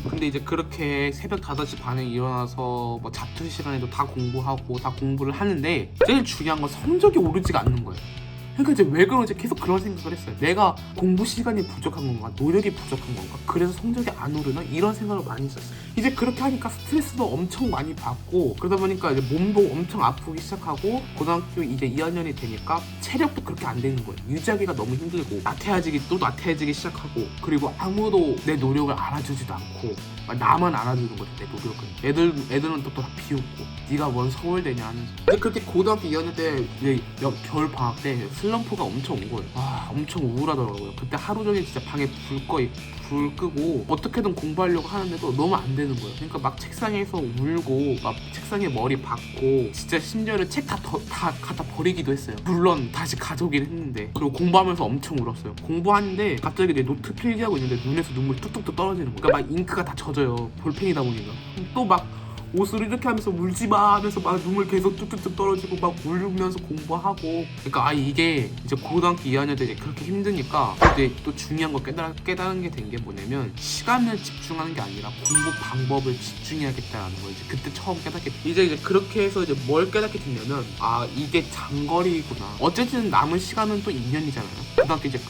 근데 이제 그렇게 새벽 5시 반에 일어나서 뭐 자투리 시간에도 다 공부하고 다 공부를 하는데 제일 중요한 건 성적이 오르지가 않는 거예요. 그러니까 이제 왜 그런지 계속 그런 생각을 했어요. 내가 공부 시간이 부족한 건가? 노력이 부족한 건가? 그래서 성적이 안 오르나? 이런 생각을 많이 했었어요. 이제 그렇게 하니까 스트레스도 엄청 많이 받고 그러다 보니까 이제 몸도 엄청 아프기 시작하고 고등학교 이제 2학년이 되니까 체력도 그렇게 안 되는 거예요. 유지하기가 너무 힘들고 나태해지기 시작하고 그리고 아무도 내 노력을 알아주지도 않고 나만 알아주는 거죠. 내 노력은 애들은 또 다 비웃고 네가 뭔 서울대냐 하면서. 근데 그렇게 고등학교 2학년 때 이제 겨울 방학 때 슬럼프가 엄청 온 거예요. 엄청 우울하더라고요. 그때 하루 종일 진짜 방에 불 끄고 어떻게든 공부하려고 하는데도 너무 안 되는 거예요. 그러니까 막 책상에서 울고 막 책상에 머리 박고 진짜 심지어는 책 다 갖다 버리기도 했어요. 물론 다시 가져오긴 했는데. 그리고 공부하면서 엄청 울었어요. 공부하는데 갑자기 내 노트 필기하고 있는데 눈에서 눈물 뚝뚝뚝 떨어지는 거예요. 그러니까 막 잉크가 다 젖어요. 볼펜이다 보니까. 또 막 옷을 이렇게 하면서 울지마 하면서 막 눈물 계속 뚝뚝뚝 떨어지고 막 울면서 공부하고. 그러니까 이게 이제 고등학교 2학년 때 이제 그렇게 힘드니까 이제 또 중요한 거 깨달은 게 된 게 뭐냐면 시간을 집중하는 게 아니라 공부 방법을 집중해야겠다라는 걸 이제 그때 처음 깨닫게 됐어요. 이제 그렇게 해서 이제 뭘 깨닫게 됐냐면 이게 장거리구나. 어쨌든 남은 시간은 또 2년이잖아요.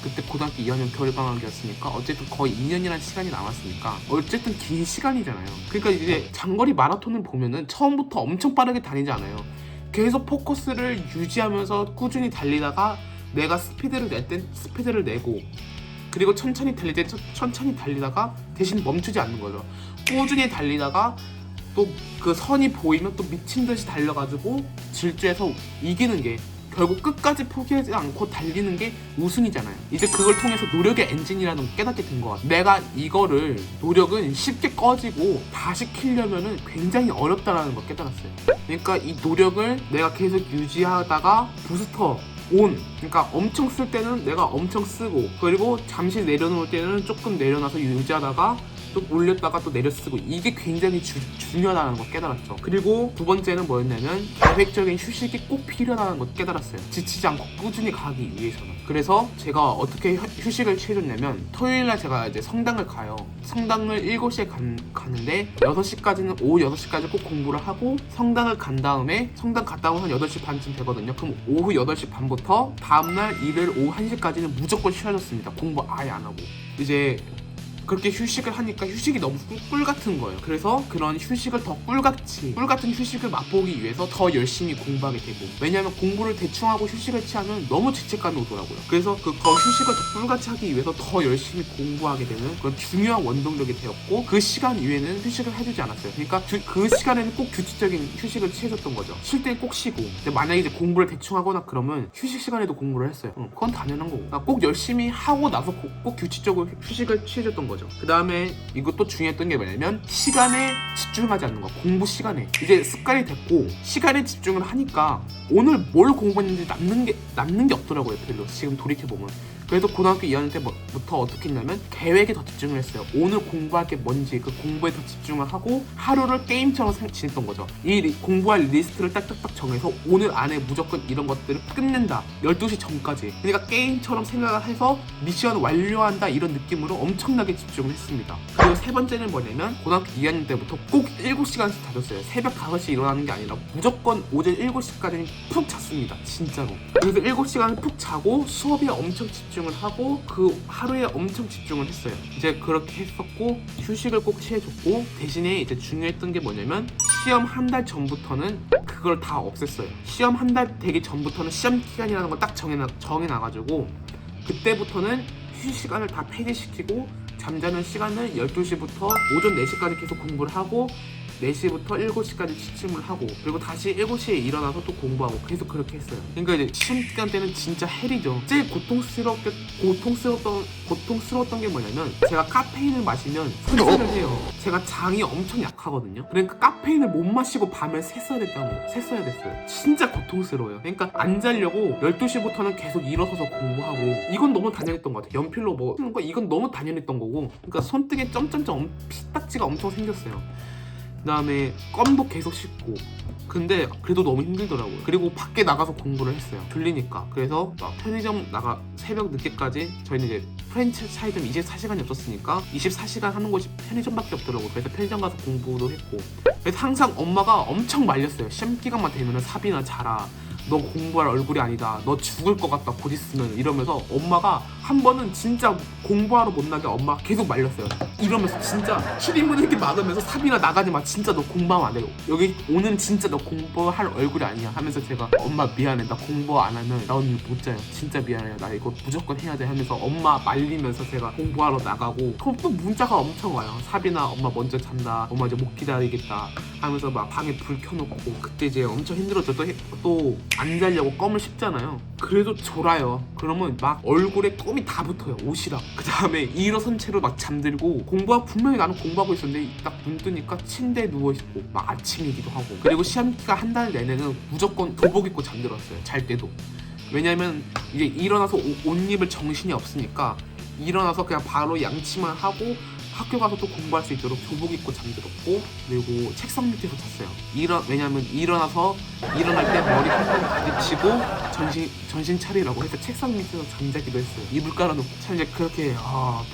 그때 고등학교 2학년 겨울방학이었으니까 어쨌든 거의 2년이라는 시간이 남았으니까 어쨌든 긴 시간이잖아요. 그러니까 이제 장거리 마라톤을 보면은 처음부터 엄청 빠르게 다니지 않아요. 계속 포커스를 유지하면서 꾸준히 달리다가 내가 스피드를 낼 땐 스피드를 내고 그리고 천천히 달릴 때 천천히 달리다가 대신 멈추지 않는 거죠. 꾸준히 달리다가 또 그 선이 보이면 또 미친 듯이 달려가지고 질주해서 이기는 게 결국 끝까지 포기하지 않고 달리는 게 우승이잖아요. 이제 그걸 통해서 노력의 엔진이라는 걸 깨닫게 된 것 같아요. 내가 이거를 노력은 쉽게 꺼지고 다시 키려면은 굉장히 어렵다라는 걸 깨달았어요. 그러니까 이 노력을 내가 계속 유지하다가 부스터 그러니까 엄청 쓸 때는 내가 엄청 쓰고 그리고 잠시 내려놓을 때는 조금 내려놔서 유지하다가 또 올렸다가 또 내려쓰고 이게 굉장히 중요하다는 걸 깨달았죠. 그리고 두 번째는 뭐였냐면 계획적인 휴식이 꼭 필요하다는 걸 깨달았어요. 지치지 않고 꾸준히 가기 위해서는. 그래서 제가 어떻게 휴식을 취해줬냐면 토요일날 제가 이제 성당을 가요. 성당을 7시에 가는데 6시까지는 오후 6시까지 꼭 공부를 하고 성당을 간 다음에 성당 갔다 오면 한 8시 반쯤 되거든요. 그럼 오후 8시 반부터 다음날 일요일 오후 1시까지는 무조건 쉬어줬습니다. 공부 아예 안 하고. 이제 그렇게 휴식을 하니까 휴식이 너무 꿀 같은 거예요. 그래서 그런 휴식을 더 꿀 같은 휴식을 맛보기 위해서 더 열심히 공부하게 되고, 왜냐하면 공부를 대충 하고 휴식을 취하면 너무 죄책감이 오더라고요. 그래서 더 휴식을 더 꿀같이 하기 위해서 더 열심히 공부하게 되는 그런 중요한 원동력이 되었고, 그 시간 이외에는 휴식을 해주지 않았어요. 그러니까 그 시간에는 꼭 규칙적인 휴식을 취해줬던 거죠. 쉴 땐 꼭 쉬고. 근데 만약에 이제 공부를 대충 하거나 그러면 휴식 시간에도 공부를 했어요. 그건 당연한 거고. 그러니까 꼭 열심히 하고 나서 꼭 규칙적으로 휴식을 취해줬던 거죠. 그 다음에 이것도 중요했던 게 뭐냐면 시간에 집중하지 않는 거. 공부 시간에 이제 습관이 됐고 시간에 집중을 하니까 오늘 뭘 공부했는지 남는 게 없더라고요. 별로 지금 돌이켜보면. 그래서 고등학교 2학년 때부터 어떻게 했냐면 계획에 더 집중을 했어요. 오늘 공부할 게 뭔지 그 공부에 더 집중을 하고 하루를 게임처럼 지냈던 거죠. 이 공부할 리스트를 딱딱딱 정해서 오늘 안에 무조건 이런 것들을 끝낸다. 12시 전까지. 그러니까 게임처럼 생각을 해서 미션 완료한다 이런 느낌으로 엄청나게 집중을 했습니다. 그리고 세 번째는 뭐냐면 고등학교 2학년 때부터 꼭 7시간씩 자줬어요. 새벽 5시에 일어나는 게 아니라 무조건 오전 7시까지는 푹 잤습니다. 진짜로. 그래서 7시간을 푹 자고 수업에 엄청 집중을 하고 그 하루에 엄청 집중을 했어요. 이제 그렇게 했었고 휴식을 꼭 취해줬고, 대신에 이제 중요했던 게 뭐냐면 시험 한 달 전부터는 그걸 다 없앴어요. 시험 한 달 되기 전부터는 시험 기간이라는 걸 딱 정해놔가지고 그때부터는 휴식 시간을 다 폐지시키고 잠자는 시간을 12시부터 오전 4시까지 계속 공부를 하고 4시부터 7시까지 취침을 하고 그리고 다시 7시에 일어나서 또 공부하고 계속 그렇게 했어요. 그러니까 이제 시험 기간 때는 진짜 헬이죠. 제일 고통스러웠던 게 뭐냐면 제가 카페인을 마시면 설사를 해요. 제가 장이 엄청 약하거든요. 그러니까 카페인을 못 마시고 밤에 샜어야 됐어요. 진짜 고통스러워요. 그러니까 안 자려고 12시부터는 계속 일어서서 공부하고, 이건 너무 단연했던 것 같아요. 연필로 뭐 이건 너무 단연했던 거고, 그러니까 손등에 점점점 피딱지가 엄청 생겼어요. 그다음에 껌도 계속 씹고. 근데 그래도 너무 힘들더라고요. 그리고 밖에 나가서 공부를 했어요. 졸리니까. 그래서 막 편의점 나가 새벽 늦게까지, 저희는 이제 프랜차이즈는 24시간이 없었으니까 24시간 하는 곳이 편의점밖에 없더라고요. 그래서 편의점 가서 공부도 했고. 그래서 항상 엄마가 엄청 말렸어요. 시험 기간만 되면은 사비나 자라, 너 공부할 얼굴이 아니다, 너 죽을 것 같다 곧 있으면, 이러면서 엄마가 한 번은 진짜 공부하러 못 나게 엄마가 계속 말렸어요. 이러면서 진짜 출입문 이렇게 막으면서 사비나 나가지 마, 진짜 너 공부하면 안 돼, 여기 오늘 진짜 너 공부할 얼굴이 아니야 하면서, 제가 엄마 미안해, 나 공부 안 하면 나 오늘 못 자요, 진짜 미안해요, 나 이거 무조건 해야 돼 하면서 엄마 말리면서 제가 공부하러 나가고. 그럼 또 문자가 엄청 와요. 사비나 엄마 먼저 잔다, 엄마 이제 못 기다리겠다 하면서 막 방에 불 켜놓고. 그때 이제 엄청 힘들었죠. 또 안 자려고 껌을 씹잖아요. 그래도 졸아요. 그러면 막 얼굴에 껌이 다 붙어요, 옷이랑. 그 다음에 일어선 채로 막 잠들고, 분명히 나는 공부하고 있었는데 딱 눈 뜨니까 침대에 누워있고, 막 아침이기도 하고. 그리고 시험기가 한 달 내내는 무조건 교복 입고 잠들었어요, 잘 때도. 왜냐면 이제 일어나서 옷 입을 정신이 없으니까 일어나서 그냥 바로 양치만 하고 학교 가서 또 공부할 수 있도록 교복 입고 잠들었고. 그리고 책상 밑에서 잤어요. 왜냐면 일어날 때 머리 한번 부딪히고 정신 차리라고 해서 책상 밑에서 잠자기도 했어요. 이불 깔아놓고. 참 이제 그렇게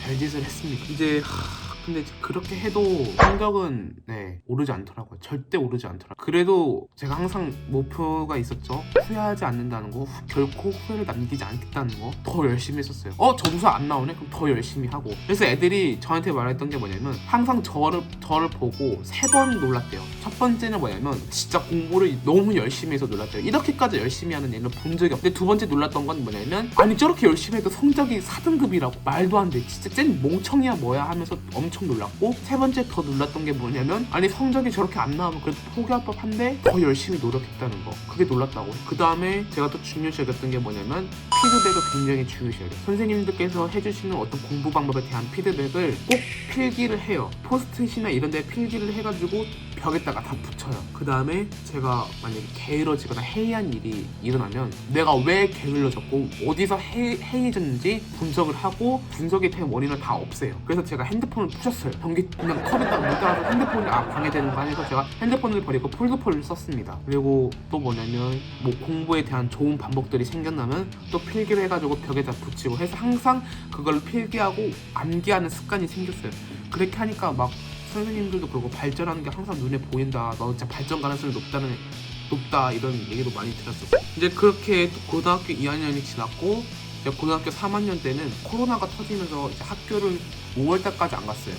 별짓을 했습니다. 이제 근데 그렇게 해도 성적은 오르지 않더라고요. 절대 오르지 않더라고요. 그래도 제가 항상 목표가 있었죠. 후회하지 않는다는 거, 결코 후회를 남기지 않겠다는 거. 더 열심히 했었어요. 점수 안 나오네? 그럼 더 열심히 하고. 그래서 애들이 저한테 말했던 게 뭐냐면, 항상 저를 보고 3번 놀랐대요. 첫 번째는 뭐냐면, 진짜 공부를 너무 열심히 해서 놀랐대요. 이렇게까지 열심히 하는 애는 본 적이 없는데, 두 번째 놀랐던 건 뭐냐면, 아니 저렇게 열심히 해도 성적이 4등급이라고 말도 안 돼, 진짜 쟤는 멍청이야 뭐야 하면서 엄청 놀랐고. 세 번째 더 놀랐던 게 뭐냐면, 아니 성적이 저렇게 안 나오면 그래도 포기할 법한데 더 열심히 노력했다는 거. 그게 놀랐다고. 그 다음에 제가 또 중요시 여겼던 게 뭐냐면, 피드백을 굉장히 중요시 여겨요. 선생님들께서 해주시는 어떤 공부 방법에 대한 피드백을 꼭 필기를 해요. 포스트잇이나 이런 데 필기를 해가지고 벽에다가 다 붙여요. 그 다음에 제가 만약에 게을러지거나 해이한 일이 일어나면 내가 왜 게을러졌고 어디서 해이해졌는지 분석을 하고, 분석이 된 원인을 다 없애요. 그래서 제가 핸드폰을 부셨어요. 그냥 컵에다가 물 따라서 핸드폰이 방해되는 거 아니고 제가 핸드폰을 버리고 폴더폴을 썼습니다. 그리고 또 뭐냐면, 공부에 대한 좋은 방법들이 생겨나면 또 필기를 해가지고 벽에다 붙이고 해서 항상 그걸 필기하고 암기하는 습관이 생겼어요. 그렇게 하니까 막 선생님들도 그러고, 발전하는 게 항상 눈에 보인다, 너 진짜 발전 가능성이 높다 이런 얘기도 많이 들었었어요. 이제 그렇게 고등학교 2학년이 지났고, 이제 고등학교 3학년 때는 코로나가 터지면서 이제 학교를 5월달까지 안 갔어요.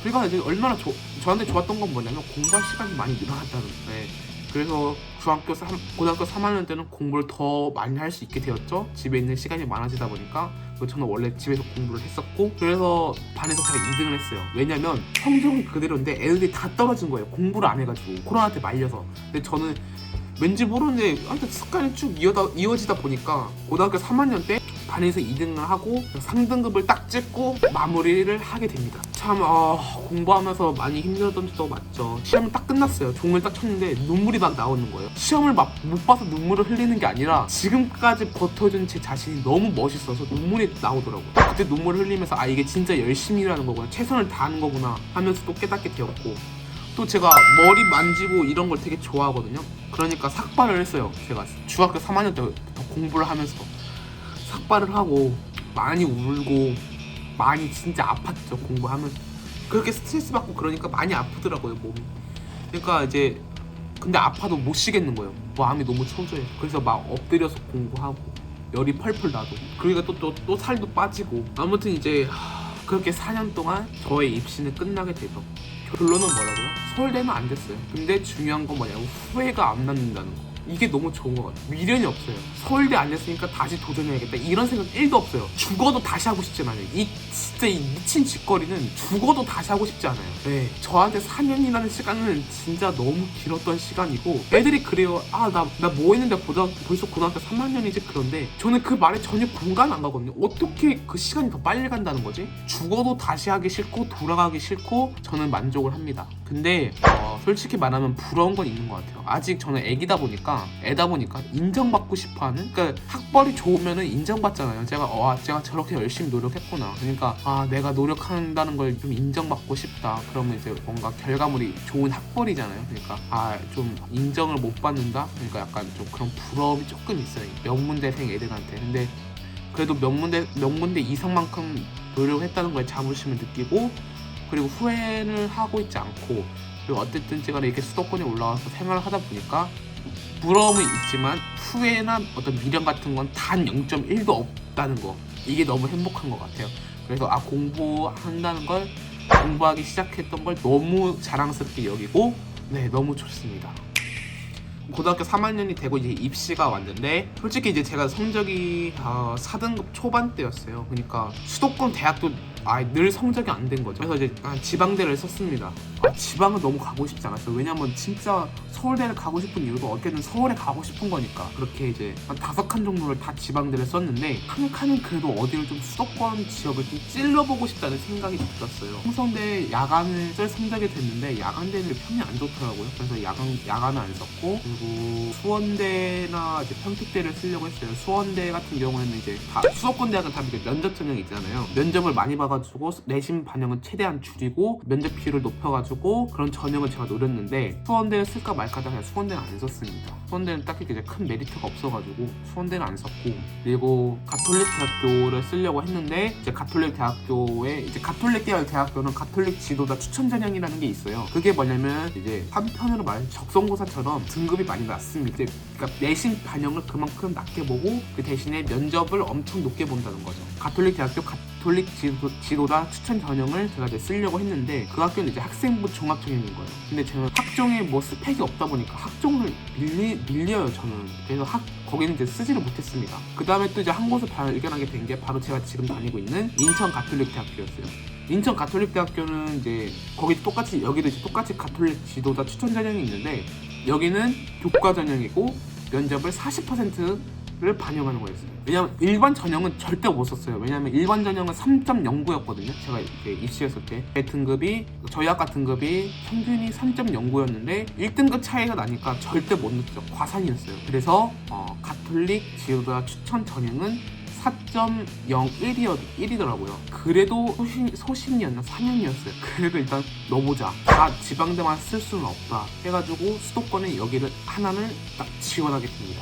그러니까 이제 얼마나 저한테 좋았던 건 뭐냐면, 공부할 시간이 많이 늘어났다는 거예요. 그래서 고등학교 3학년 때는 공부를 더 많이 할 수 있게 되었죠. 집에 있는 시간이 많아지다 보니까. 저는 원래 집에서 공부를 했었고, 그래서 반에서 제가 2등을 했어요. 왜냐면 성적은 그대로인데 애들이 다 떨어진 거예요, 공부를 안 해가지고, 코로나 때 말려서. 근데 저는 왠지 모르는데 습관이 쭉 이어지다 보니까 고등학교 3학년 때 반에서 2등을 하고 상등급을 딱 찍고 마무리를 하게 됩니다. 참 공부하면서 많이 힘들었던 적도 맞죠. 시험은 딱 끝났어요. 종을 딱 쳤는데 눈물이 막 나오는 거예요. 시험을 막 못 봐서 눈물을 흘리는 게 아니라 지금까지 버텨준 제 자신이 너무 멋있어서 눈물이 나오더라고요. 그때 눈물을 흘리면서 이게 진짜 열심히 일하는 거구나, 최선을 다하는 거구나 하면서 또 깨닫게 되었고, 또 제가 머리 만지고 이런 걸 되게 좋아하거든요. 그러니까 삭발을 했어요. 제가 중학교 3학년 때부터 공부를 하면서 삭발을 하고 많이 울고 많이 진짜 아팠죠, 공부하면서. 그렇게 스트레스 받고 그러니까 많이 아프더라고요, 몸이. 그러니까 이제 근데 아파도 못 쉬겠는 거예요. 마음이 너무 초조해요. 그래서 막 엎드려서 공부하고 열이 펄펄 나도. 그러니까 또 살도 빠지고. 아무튼 이제 그렇게 4년 동안 저의 입시는 끝나게 되죠. 결론은 뭐라고요? 서울대는 안 됐어요. 근데 중요한 건 뭐냐면 후회가 안 남는다는 거. 이게 너무 좋은 것 같아요. 미련이 없어요. 서울대 안 됐으니까 다시 도전해야겠다 이런 생각 1도 없어요. 죽어도 다시 하고 싶지 않아요. 진짜 이 미친 짓거리는 죽어도 다시 하고 싶지 않아요. 네, 저한테 4년이라는 시간은 진짜 너무 길었던 시간이고, 애들이 그래요. 나 뭐 했는데 벌써 고등학교 3학년이지. 그런데 저는 그 말에 전혀 공감 안 가거든요. 어떻게 그 시간이 더 빨리 간다는 거지? 죽어도 다시 하기 싫고 돌아가기 싫고 저는 만족을 합니다. 근데 솔직히 말하면 부러운 건 있는 것 같아요. 아직 저는 애다 보니까 인정받고 싶어하는, 그러니까 학벌이 좋으면은 인정받잖아요. 제가 저렇게 열심히 노력했구나. 그러니까 내가 노력한다는 걸 좀 인정받고 싶다. 그러면 이제 뭔가 결과물이 좋은 학벌이잖아요. 그러니까 좀 인정을 못 받는다. 그러니까 약간 좀 그런 부러움이 조금 있어요. 명문대생 애들한테. 근데 그래도 명문대 이상만큼 노력했다는 거에 자부심을 느끼고, 그리고 후회를 하고 있지 않고, 그리고 어쨌든 간에 이렇게 수도권에 올라와서 생활을 하다 보니까 부러움은 있지만 후회나 어떤 미련 같은 건 단 0.1도 없다는 거, 이게 너무 행복한 것 같아요. 그래서 공부한다는 걸, 공부하기 시작했던 걸 너무 자랑스럽게 여기고, 네, 너무 좋습니다. 고등학교 3학년이 되고 이제 입시가 왔는데, 솔직히 이제 제가 성적이 4등급 초반대였어요. 그러니까 수도권 대학도 늘 성적이 안 된 거죠. 그래서 이제 지방대를 썼습니다. 지방은 너무 가고 싶지 않았어요. 왜냐면 진짜 서울대를 가고 싶은 이유도 어쨌든 서울에 가고 싶은 거니까. 그렇게 이제 한 5칸 정도를 다 지방대를 썼는데, 한 칸은 그래도 어디를 좀 수도권 지역을 좀 찔러보고 싶다는 생각이 들었어요. 홍성대 야간을 쓸 성적이 됐는데 야간대는 평이 안 좋더라고요. 그래서 야간은 안 썼고, 그리고 수원대나 이제 평택대를 쓰려고 했어요. 수원대 같은 경우에는 이제 수도권 대학은 다 면접 전형이 있잖아요. 면접을 많이 봐가지고 내신 반영은 최대한 줄이고 면접 비율을 높여가지고 그런 전형을 제가 노렸는데, 수원대를 쓸까 말까 하다가 수원대는 안 썼습니다. 수원대는 딱히 이제 큰 메리트가 없어가지고 수원대는 안 썼고, 그리고 가톨릭 대학교를 쓰려고 했는데, 이제 가톨릭 대학교는 가톨릭 지도자 추천 전형이라는 게 있어요. 그게 뭐냐면 이제 한편으로 말해 적성고사처럼 등급이 많이 낮습니다. 그러니까 내신 반영을 그만큼 낮게 보고 그 대신에 면접을 엄청 높게 본다는 거죠. 가톨릭 대학교 가톨릭 지도자 추천 전형을 제가 이제 쓰려고 했는데, 그 학교는 이제 학생부 종합 전형인 거예요. 근데 저는 학종에 뭐 스펙이 없다 보니까 학종을 밀려요 저는. 그래서 거기는 이제 쓰지를 못했습니다. 그 다음에 또 이제 한 곳을 발견하게 된 게 바로 제가 지금 다니고 있는 인천 가톨릭 대학교였어요. 인천 가톨릭 대학교는 이제 여기도 이제 똑같이 가톨릭 지도자 추천 전형이 있는데, 여기는 교과 전형이고 면접을 40%를 반영하는 거였어요. 왜냐면 일반 전형은 절대 못 썼어요. 왜냐면 일반 전형은 3.09였거든요. 제가 이렇게 입시했을 때 저희 학과 등급이 평균이 3.09였는데 1등급 차이가 나니까 절대 못 넣었죠. 과산이었어요. 그래서 가톨릭 지도자 추천 전형은 4.01이더라고요. 그래도 소신이었나 상향이었어요. 그래도 일단 넣어보자. 다 지방대만 쓸 수는 없다 해가지고 수도권에 여기를 하나를 딱 지원하게 됩니다.